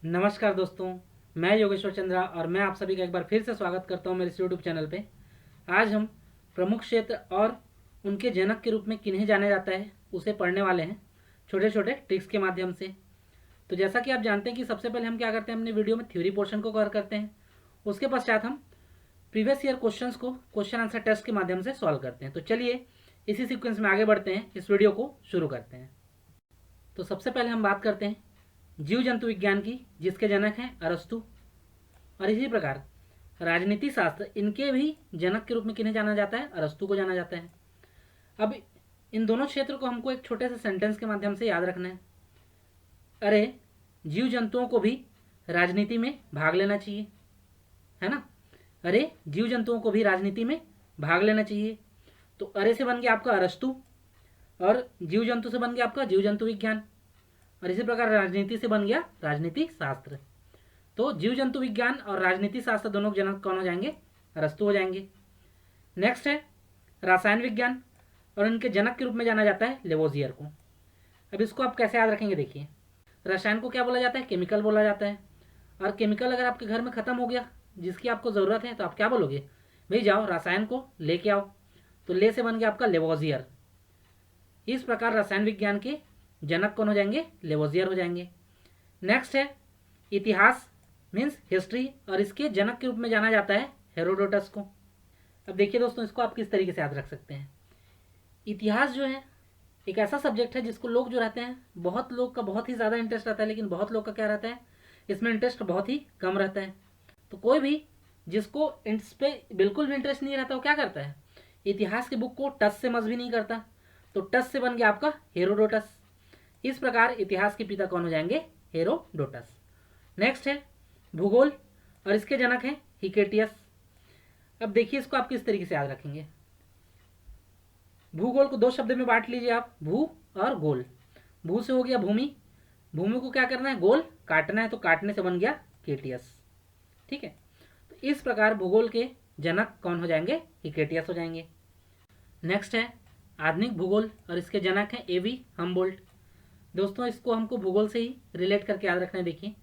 नमस्कार दोस्तों, मैं योगेश्वर चंद्रा और मैं आप सभी का एक बार फिर से स्वागत करता हूं मेरे इस यूट्यूब चैनल पे। आज हम प्रमुख क्षेत्र और उनके जनक के रूप में किन्हें जाना जाता है उसे पढ़ने वाले हैं, छोटे छोटे ट्रिक्स के माध्यम से। तो जैसा कि आप जानते हैं कि सबसे पहले हम क्या करते हैं, अपने वीडियो में थ्योरी पोर्शन को कवर करते हैं। उसके पश्चात हम प्रीवियस ईयर क्वेश्चंस को क्वेश्चन आंसर टेस्ट के माध्यम से सॉल्व करते हैं। तो चलिए इसी सीक्वेंस में आगे बढ़ते हैं, इस वीडियो को शुरू करते हैं। तो सबसे पहले हम बात करते हैं जीव जंतु विज्ञान की, जिसके जनक हैं अरस्तु। और इसी प्रकार राजनीति शास्त्र, इनके भी जनक के रूप में किन्हें जाना जाता है, अरस्तु को जाना जाता है। अब इन दोनों क्षेत्र को हमको एक छोटे से सेंटेंस के माध्यम से याद रखना है। अरे, जीव जंतुओं को भी राजनीति में भाग लेना चाहिए, है ना। अरे, जीव जंतुओं को भी राजनीति में भाग लेना चाहिए। तो अरे से बन गया आपका अरस्तु, और जीव जंतु से बन गया आपका जीव जंतु विज्ञान, और इसी प्रकार राजनीति से बन गया राजनीति शास्त्र। तो जीव जंतु विज्ञान और राजनीति शास्त्र दोनों जनक कौन हो जाएंगे, अरस्तु हो जाएंगे। नेक्स्ट है रसायन विज्ञान, और इनके जनक के रूप में जाना जाता है लेवोजियर को। अब इसको आप कैसे याद रखेंगे, देखिए रसायन को क्या बोला जाता है, केमिकल बोला जाता है। और केमिकल अगर आपके घर में खत्म हो गया, जिसकी आपको ज़रूरत है, तो आप क्या बोलोगे, भाई जाओ रसायन को लेके आओ। तो ले से बन गया आपका लेवोजियर। इस प्रकार रसायन विज्ञान के जनक कौन हो जाएंगे, लेवोजियर हो जाएंगे। नेक्स्ट है इतिहास मीन्स हिस्ट्री, और इसके जनक के रूप में जाना जाता है हेरोडोटस को। अब देखिए दोस्तों, इसको आप किस तरीके से याद रख सकते हैं। इतिहास जो है एक ऐसा सब्जेक्ट है जिसको लोग जो रहते हैं, बहुत लोग का बहुत ही ज़्यादा इंटरेस्ट रहता है, लेकिन बहुत लोग का क्या रहता है, इसमें इंटरेस्ट बहुत ही कम रहता है। तो कोई भी जिसको इस पे बिल्कुल भी इंटरेस्ट नहीं रहता, वो क्या करता है, इतिहास की बुक को टच से मस भी नहीं करता। तो टच से बन गया आपका हेरोडोटस। इस प्रकार इतिहास के पिता कौन हो जाएंगे, हेरोडोटस। नेक्स्ट है भूगोल, और इसके जनक हैं हिकेटियस। अब देखिए इसको आप किस तरीके से याद रखेंगे। भूगोल को दो शब्द में बांट लीजिए आप, भू और गोल। भू से हो गया भूमि, भूमि को क्या करना है, गोल काटना है, तो काटने से बन गया केटियस। ठीक है, तो इस प्रकार भूगोल के जनक कौन हो जाएंगे, हिकेटियस हो जाएंगे। नेक्स्ट है आधुनिक भूगोल, और इसके जनक हैं एवी हम्बोल्ट। दोस्तों इसको हमको भूगोल से ही रिलेट करके याद रखना है। देखिए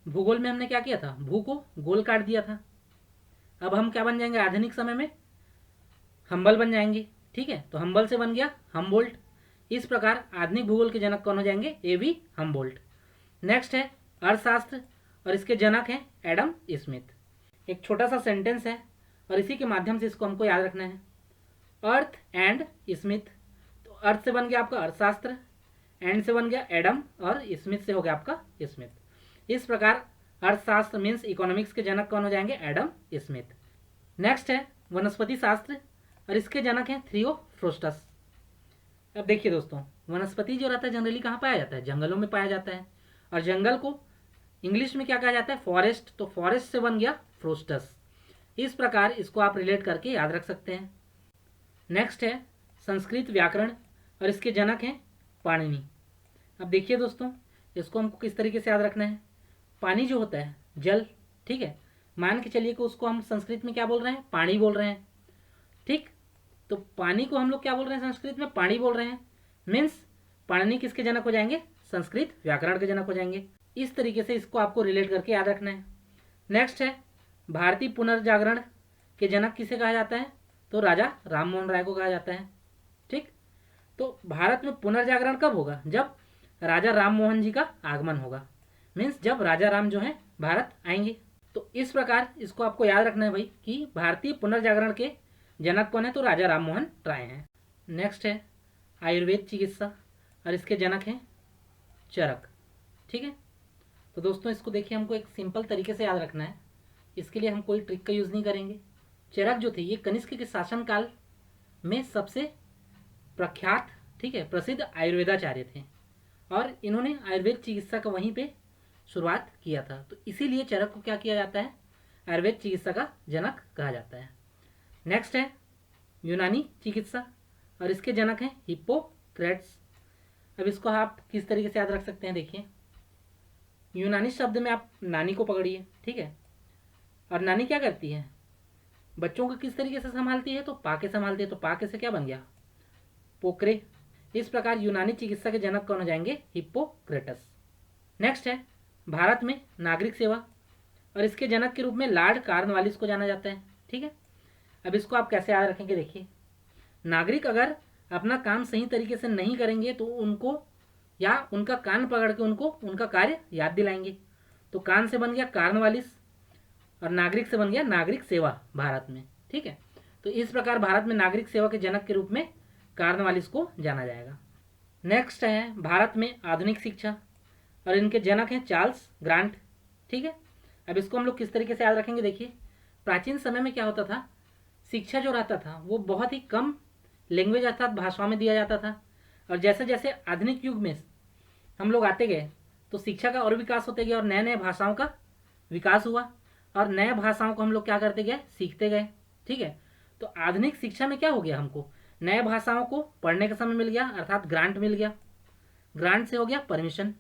भूगोल में हमने क्या किया था, भू को गोल काट दिया था। अब हम क्या बन जाएंगे आधुनिक समय में, हम्बल बन जाएंगे। ठीक है, तो हम्बल से बन गया हम्बोल्ट। इस प्रकार आधुनिक भूगोल के जनक कौन हो जाएंगे, एवी हम्बोल्ट। नेक्स्ट है अर्थशास्त्र, और इसके जनक हैं एडम स्मिथ। एक छोटा सा सेंटेंस है, और इसी के माध्यम से इसको हमको याद रखना है। अर्थ एंड स्मिथ, तो अर्थ से बन गया आपका अर्थशास्त्र, एंड से बन गया एडम, और स्मिथ से हो गया आपका स्मिथ। इस प्रकार अर्थशास्त्र मीन्स इकोनॉमिक्स के जनक कौन हो जाएंगे, एडम स्मिथ। नेक्स्ट है वनस्पति शास्त्र, और इसके जनक हैं थियोफ्रोस्टस। अब देखिए दोस्तों, वनस्पति जो रहता है जनरली कहाँ पाया जाता है, जंगलों में पाया जाता है। और जंगल को इंग्लिश में क्या कहा जाता है, फॉरेस्ट। तो फॉरेस्ट से बन गया फ्रोस्टस। इस प्रकार इसको आप रिलेट करके याद रख सकते हैं। नेक्स्ट है संस्कृत व्याकरण, और इसके जनक हैं पाणिनि। अब देखिए दोस्तों, इसको हमको किस तरीके से याद रखना है। पानी जो होता है जल, ठीक है, मान के चलिए कि उसको हम संस्कृत में क्या बोल रहे हैं, पानी बोल रहे हैं। ठीक, तो पानी को हम लोग क्या बोल रहे हैं, संस्कृत में पानी बोल रहे हैं। मीन्स पाणिनि किसके जनक हो जाएंगे, संस्कृत व्याकरण के जनक हो जाएंगे। इस तरीके से इसको आपको रिलेट करके याद रखना है। नेक्स्ट है भारतीय पुनर्जागरण के जनक किसे कहा जाता है, तो राजा राम मोहन राय को कहा जाता है। ठीक, तो भारत में पुनर्जागरण कब होगा, जब राजा राम मोहन जी का आगमन होगा। मीन्स जब राजा राम जो है भारत आएंगे। तो इस प्रकार इसको आपको याद रखना है भाई, कि भारतीय पुनर्जागरण के जनक कौन है, तो राजा राम मोहन राय हैं। नेक्स्ट है आयुर्वेद चिकित्सा, और इसके जनक हैं चरक। ठीक है, तो दोस्तों इसको देखिए हमको एक सिंपल तरीके से याद रखना है। इसके लिए हम कोई ट्रिक का यूज़ नहीं करेंगे। चरक जो थे ये कनिष्क के शासनकाल में सबसे प्रख्यात, ठीक है, प्रसिद्ध आयुर्वेदाचार्य थे, और इन्होंने आयुर्वेद चिकित्सा का वहीं पे शुरुआत किया था। तो इसीलिए चरक को क्या किया जाता है, आयुर्वेद चिकित्सा का जनक कहा जाता है। नेक्स्ट है यूनानी चिकित्सा, और इसके जनक हैं हिप्पोक्रेट्स। अब इसको आप किस तरीके से याद रख सकते हैं, देखिए यूनानी शब्द में आप नानी को पकड़िए। ठीक है, और नानी क्या करती है, बच्चों को किस तरीके से संभालती है, तो पाके संभालती है। तो पाके से क्या बन गया, पोकरे। इस प्रकार यूनानी चिकित्सा के जनक कौन हो जाएंगे, हिप्पोक्रेटस। नेक्स्ट है भारत में नागरिक सेवा और इसके जनक के रूप में लॉर्ड कॉर्नवालिस को जाना जाता है। ठीक है, अब इसको आप कैसे याद रखेंगे, देखिए नागरिक अगर अपना काम सही तरीके से नहीं करेंगे तो उनको या उनका कान पकड़ के उनको उनका कार्य याद दिलाएंगे। तो कान से बन गया कॉर्नवालिस और नागरिक से बन गया नागरिक सेवा भारत में। ठीक है, तो इस प्रकार भारत में नागरिक सेवा के जनक के रूप में कॉर्नवालिस को जाना जाएगा। नेक्स्ट है भारत में आधुनिक शिक्षा और इनके जनक हैं चार्ल्स ग्रांट। ठीक है, अब इसको हम लोग किस तरीके से याद रखेंगे, देखिए प्राचीन समय में क्या होता था, शिक्षा जो रहता था वो बहुत ही कम लैंग्वेज अर्थात भाषाओं में दिया जाता था। और जैसे जैसे आधुनिक युग में हम लोग आते गए तो शिक्षा का और विकास होते गया और नए नए भाषाओं का विकास हुआ और नए भाषाओं को हम लोग क्या करते गए, सीखते गए। ठीक है, तो आधुनिक शिक्षा में क्या हो गया, हमको नए भाषाओं को पढ़ने का समय मिल गया अर्थात ग्रांट मिल गया, ग्रांट से हो गया परमिशन।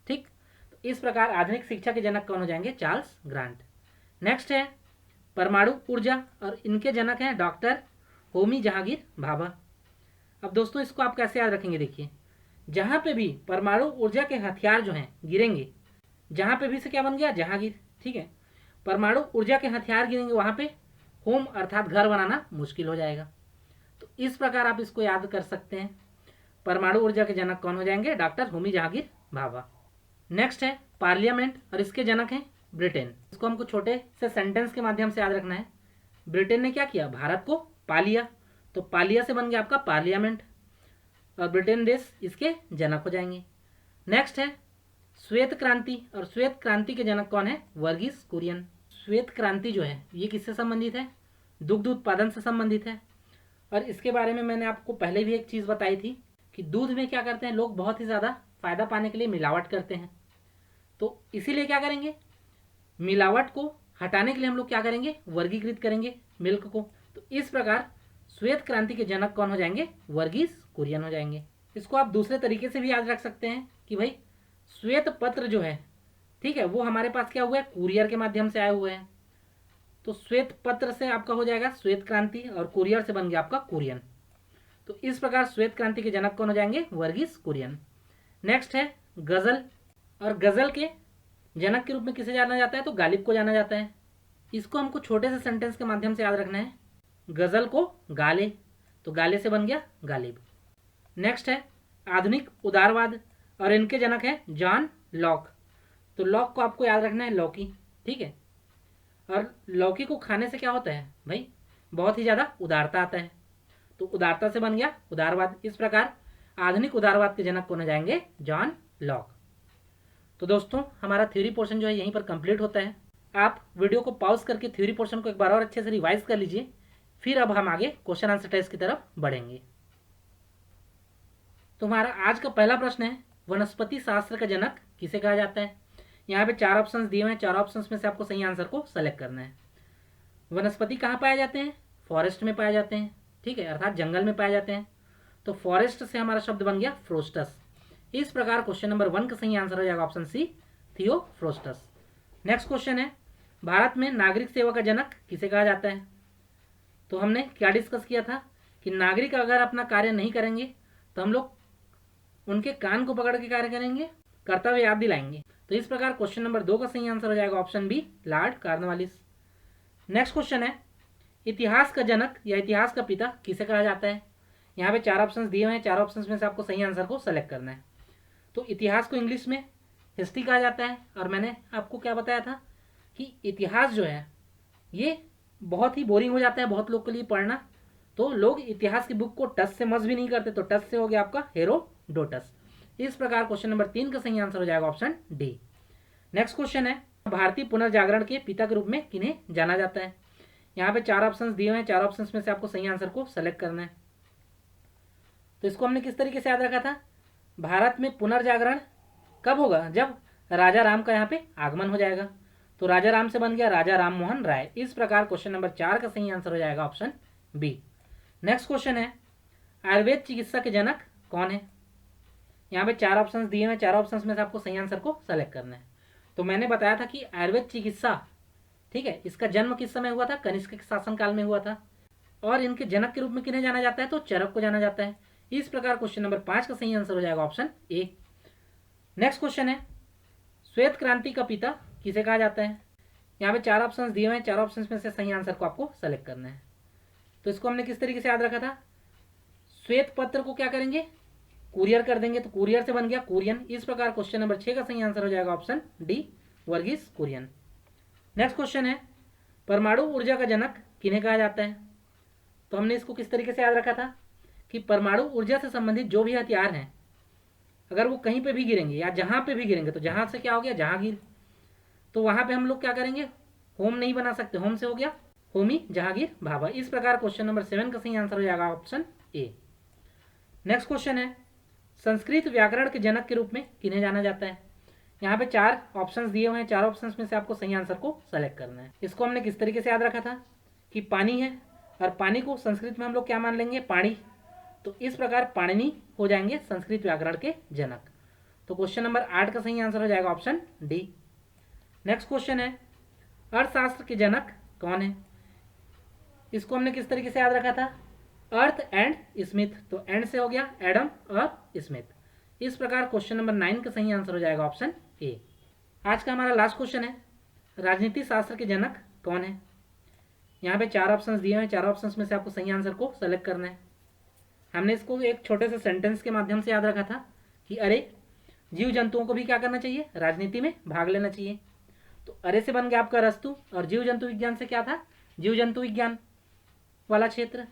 ठीक, तो इस प्रकार आधुनिक शिक्षा के जनक कौन हो जाएंगे, चार्ल्स ग्रांट। नेक्स्ट है परमाणु ऊर्जा और इनके जनक हैं डॉक्टर होमी जहांगीर भाभा। अब दोस्तों इसको आप कैसे याद रखेंगे, देखिए जहां पे भी परमाणु ऊर्जा के हथियार जो हैं गिरेंगे, जहां पे भी से क्या बन गया, जहांगीर। ठीक है, परमाणु ऊर्जा के हथियार गिरेंगे वहां पे होम अर्थात घर बनाना मुश्किल हो जाएगा। तो इस प्रकार आप इसको याद कर सकते हैं, परमाणु ऊर्जा के जनक कौन हो जाएंगे, डॉक्टर होमी जहांगीर भाभा। नेक्स्ट है पार्लियामेंट और इसके जनक हैं ब्रिटेन। इसको हमको छोटे से सेंटेंस के माध्यम से याद रखना है। ब्रिटेन ने क्या किया, भारत को पा लिया, तो पा लिया से बन गया आपका पार्लियामेंट और ब्रिटेन देश इसके जनक हो जाएंगे। नेक्स्ट है श्वेत क्रांति और श्वेत क्रांति के जनक कौन है, वर्गीस कुरियन। श्वेत क्रांति जो है ये किससे संबंधित है, दुग्ध उत्पादन से संबंधित है। और इसके बारे में मैंने आपको पहले भी एक चीज़ बताई थी कि दूध में क्या करते हैं लोग, बहुत ही ज़्यादा फायदा पाने के लिए मिलावट करते हैं। तो इसीलिए क्या करेंगे, मिलावट को हटाने के लिए हम लोग क्या करेंगे, वर्गीकृत करेंगे मिल्क को। तो इस प्रकार श्वेत क्रांति के जनक कौन हो जाएंगे, वर्गीस कुरियन हो जाएंगे। इसको आप दूसरे तरीके से भी याद रख सकते हैं कि भाई श्वेत पत्र जो है, ठीक है, वो हमारे पास क्या हुआ है, कुरियर के माध्यम से आए हुए हैं। तो श्वेत पत्र से आपका हो जाएगा श्वेत क्रांति और कुरियर से बन गया आपका कुरियन। तो इस प्रकार श्वेत क्रांति के जनक कौन हो जाएंगे, वर्गीस कुरियन। नेक्स्ट है गजल और गजल के जनक के रूप में किसे जाना जाता है, तो गालिब को जाना जाता है। इसको हमको छोटे से सेंटेंस के माध्यम से याद रखना है, गजल को गाले, तो गाले से बन गया गालिब। नेक्स्ट है आधुनिक उदारवाद और इनके जनक है जॉन लॉक। तो लॉक को आपको याद रखना है लौकी। ठीक है, और लौकी को खाने से क्या होता है भाई, बहुत ही ज़्यादा उदारता आता है, तो उदारता से बन गया उदारवाद। इस प्रकार आधुनिक उदारवाद के जनक कौन हो जाएंगे, जॉन लॉक। तो दोस्तों हमारा थ्योरी पोर्शन जो है यहीं पर कंप्लीट होता है। आप वीडियो को पॉज करके थ्योरी पोर्शन को एक बार और अच्छे से रिवाइज कर लीजिए, फिर अब हम आगे क्वेश्चन आंसर टेस्ट की तरफ बढ़ेंगे। तो हमारा आज का पहला प्रश्न है, वनस्पति शास्त्र का जनक किसे कहा जाता है। यहाँ पे 4 ऑप्शंस दिए हुए हैं, 4 ऑप्शंस में से आपको सही आंसर को सेलेक्ट करना है। वनस्पति कहाँ पाए जाते हैं, फॉरेस्ट में पाए जाते हैं। ठीक है, अर्थात जंगल में पाए जाते हैं। तो फॉरेस्ट से हमारा शब्द बन गया फ्रोस्टस। इस प्रकार क्वेश्चन नंबर 1 का सही आंसर हो जाएगा ऑप्शन सी, थियोफ्रोस्टस। नेक्स्ट क्वेश्चन है, भारत में नागरिक सेवा का जनक किसे कहा जाता है। तो हमने क्या डिस्कस किया था कि नागरिक अगर अपना कार्य नहीं करेंगे तो हम लोग उनके कान को पकड़ के कार्य करेंगे, कर्तव्य याद दिलाएंगे। तो इस प्रकार क्वेश्चन नंबर 2 का सही आंसर हो जाएगा option B, Lord Cornwallis. Next question है, इतिहास का जनक या इतिहास का पिता किसे कहा जाता है। यहाँ पे 4 ऑप्शंस दिए हुए हैं, 4 ऑप्शंस में से आपको सही आंसर को सेलेक्ट करना है। तो इतिहास को इंग्लिश में हिस्ट्री कहा जाता है, और मैंने आपको क्या बताया था कि इतिहास जो है ये बहुत ही बोरिंग हो जाता है बहुत लोग के लिए पढ़ना, तो लोग इतिहास की बुक को टच से मस भी नहीं करते, तो टच से हो गया आपका हेरोडोटस। इस प्रकार क्वेश्चन नंबर 3 का सही आंसर हो जाएगा ऑप्शन डी। नेक्स्ट क्वेश्चन है, भारतीय पुनर्जागरण के पिता के रूप में किन्हें जाना जाता है। यहाँ पे 4 ऑप्शंस दिए हुए हैं, 4 ऑप्शंस में से आपको सही आंसर को सेलेक्ट करना है। तो इसको हमने किस तरीके से याद रखा था, भारत में पुनर्जागरण कब होगा, जब राजा राम का यहाँ पे आगमन हो जाएगा। तो राजा राम से बन गया राजा राम मोहन राय। इस प्रकार क्वेश्चन नंबर 4 का सही आंसर हो जाएगा ऑप्शन बी। नेक्स्ट क्वेश्चन है, आयुर्वेद चिकित्सा के जनक कौन है। यहाँ पे 4 ऑप्शंस दिए हैं, 4 ऑप्शंस में से आपको सही आंसर को सेलेक्ट करना है। तो मैंने बताया था कि आयुर्वेद चिकित्सा, ठीक है, इसका जन्म किस समय हुआ था, कनिष्क के शासनकाल में हुआ था, और इनके जनक के रूप में किन्हें जाना जाता है, तो चरक को जाना जाता है। इस प्रकार क्वेश्चन नंबर 5 का सही आंसर हो जाएगा ऑप्शन ए। नेक्स्ट क्वेश्चन है, श्वेत क्रांति का पिता किसे कहा जाता है? यहाँ पे 4 ऑप्शंस दिए हुए हैं, 4 ऑप्शंस में से सही आंसर को आपको सेलेक्ट करना है। तो इसको हमने किस तरीके से याद रखा था? श्वेत पत्र को क्या करेंगे? कुरियर कर देंगे, तो कुरियर से बन गया कुरियन। इस प्रकार क्वेश्चन नंबर 6 का सही आंसर हो जाएगा option D, Verghese Kurien. Next question है, परमाणु ऊर्जा का जनक किन्हें कहा जाता है? तो हमने इसको किस तरीके से याद रखा था कि परमाणु ऊर्जा से संबंधित जो भी हथियार हैं, अगर वो कहीं पे भी गिरेंगे या जहां पे भी गिरेंगे, तो जहां से क्या हो गया? जहांगीर। तो वहां पे हम लोग क्या करेंगे? होम नहीं बना सकते, होम से हो गया होमी जहांगीर भाभा। इस प्रकार क्वेश्चन नंबर 7 का सही आंसर हो जाएगा ऑप्शन ए। नेक्स्ट क्वेश्चन है, संस्कृत व्याकरण के जनक के रूप में किन्हें जाना जाता है? यहाँ पे 4 ऑप्शंस दिए हुए हैं, 4 ऑप्शंस में से आपको सही आंसर को सेलेक्ट करना है। इसको हमने किस तरीके से याद रखा था कि पानी है, और पानी को संस्कृत में हम लोग क्या मान लेंगे? पाणी। तो इस प्रकार पाणिनि हो जाएंगे संस्कृत व्याकरण के जनक। तो क्वेश्चन नंबर 8 का सही आंसर हो जाएगा ऑप्शन डी। नेक्स्ट क्वेश्चन है, अर्थशास्त्र के जनक कौन है? इसको हमने किस तरीके से याद रखा था? Earth and Smith. तो एंड से हो गया एडम और स्मिथ। इस प्रकार क्वेश्चन नंबर 9 का सही आंसर हो जाएगा ऑप्शन ए। आज का हमारा लास्ट क्वेश्चन है, राजनीति शास्त्र के जनक कौन है? यहाँ पे 4 ऑप्शंस दिए हैं, 4 ऑप्शंस में से आपको सही आंसर को सेलेक्ट करना है। हमने इसको एक छोटे से सेंटेंस के माध्यम से याद रखा था कि अरे जीव जंतुओं को भी क्या करना चाहिए? राजनीति में भाग लेना चाहिए। तो अरे से बन गया आपका रस्तु, और जीव जंतु विज्ञान से क्या था? जीव जंतु विज्ञान वाला क्षेत्र,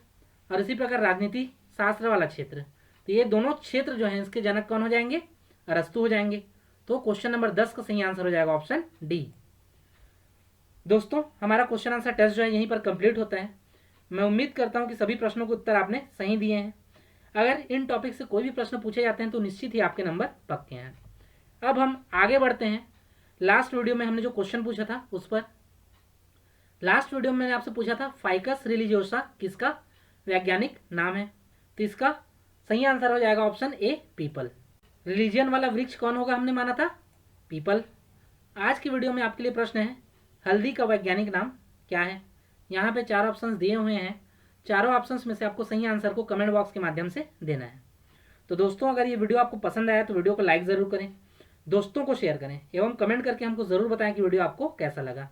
और इसी प्रकार राजनीति शास्त्र वाला क्षेत्र। तो ये दोनों क्षेत्र जो हैं इसके जनक कौन हो जाएंगे? अरस्तु हो जाएंगे। तो क्वेश्चन नंबर 10 का सही आंसर हो जाएगा ऑप्शन डी। दोस्तों, हमारा क्वेश्चन आंसर टेस्ट जो है यहीं पर कंप्लीट होता है। मैं उम्मीद करता हूं कि सभी प्रश्नों के उत्तर आपने सही दिए हैं। अगर इन टॉपिक से कोई भी प्रश्न पूछे जाते हैं तो निश्चित ही आपके नंबर पक्के हैं। अब हम आगे बढ़ते हैं। लास्ट वीडियो में हमने जो क्वेश्चन पूछा था उस पर। लास्ट वीडियो में मैंने आपसे पूछा था फाइकस रिलीजियोसा किसका वैज्ञानिक नाम है? तो इसका सही आंसर हो जाएगा ऑप्शन ए, पीपल। रिलीजियन वाला वृक्ष कौन होगा? हमने माना था पीपल। आज की वीडियो में आपके लिए प्रश्न है, हल्दी का वैज्ञानिक नाम क्या है? यहाँ पे 4 ऑप्शंस दिए हुए हैं, चारों ऑप्शंस में से आपको सही आंसर को कमेंट बॉक्स के माध्यम से देना है। तो दोस्तों, अगर ये वीडियो आपको पसंद आया तो वीडियो को लाइक ज़रूर करें, दोस्तों को शेयर करें एवं कमेंट करके हमको ज़रूर बताएं कि वीडियो आपको कैसा लगा।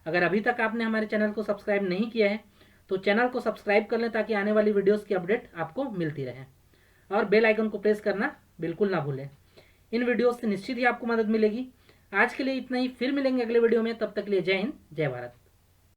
अगर अभी तक आपने हमारे चैनल को सब्सक्राइब नहीं किया है तो चैनल को सब्सक्राइब कर लें ताकि आने वाली वीडियोज़ की अपडेट आपको मिलती रहे, और बेल आइकन को प्रेस करना बिल्कुल ना भूलें। इन वीडियोज़ से निश्चित ही आपको मदद मिलेगी। आज के लिए इतना ही, फिर मिलेंगे अगले वीडियो में। तब तक के लिए जय हिंद, जय भारत।